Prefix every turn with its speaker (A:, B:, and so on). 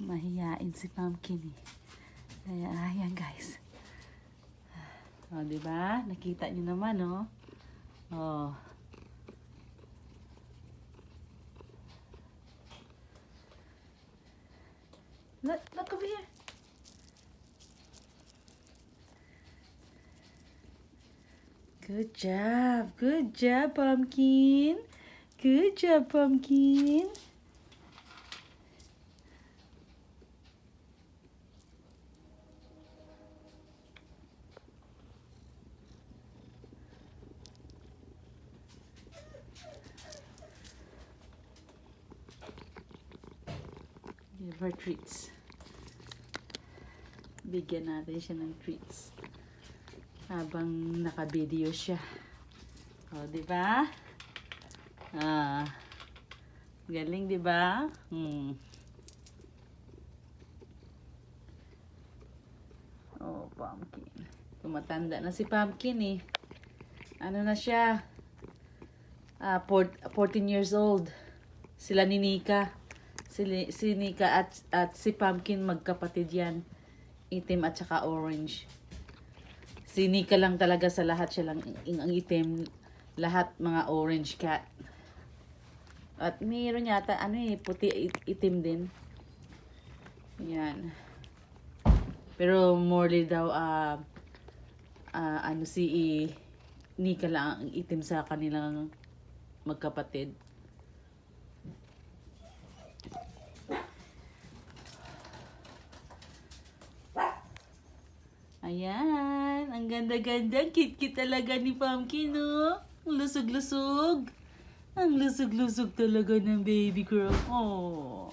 A: Mahiyain si Pumpkin eh. Kaya, ayan guys. O, diba? Nakita niyo naman, oh. Oh. Look over here. Good job. Good job, Pumpkin. Good job, Pumpkin. Give her treats. Bigyan natin siya ng treats. Habang naka-video siya. O, diba? Ah. Galing, diba? Oh, Pumpkin. Tumatanda na si Pumpkin eh. Ano na siya? 14 years old. Sila ni Nika. Si Nika at si Pumpkin magkapatid yan. Itim at saka orange. Si Nika lang talaga sa lahat, siya lang ang itim. Lahat mga orange cat. At mayroon yata, puti itim din. Yan. Pero morely daw, si Nika lang ang itim sa kanilang magkapatid. Ayan, ang ganda-ganda. Cute-cute talaga ni Pumpkin, no? Ang lusog-lusog. Ang lusog-lusog talaga ng baby girl. Oh.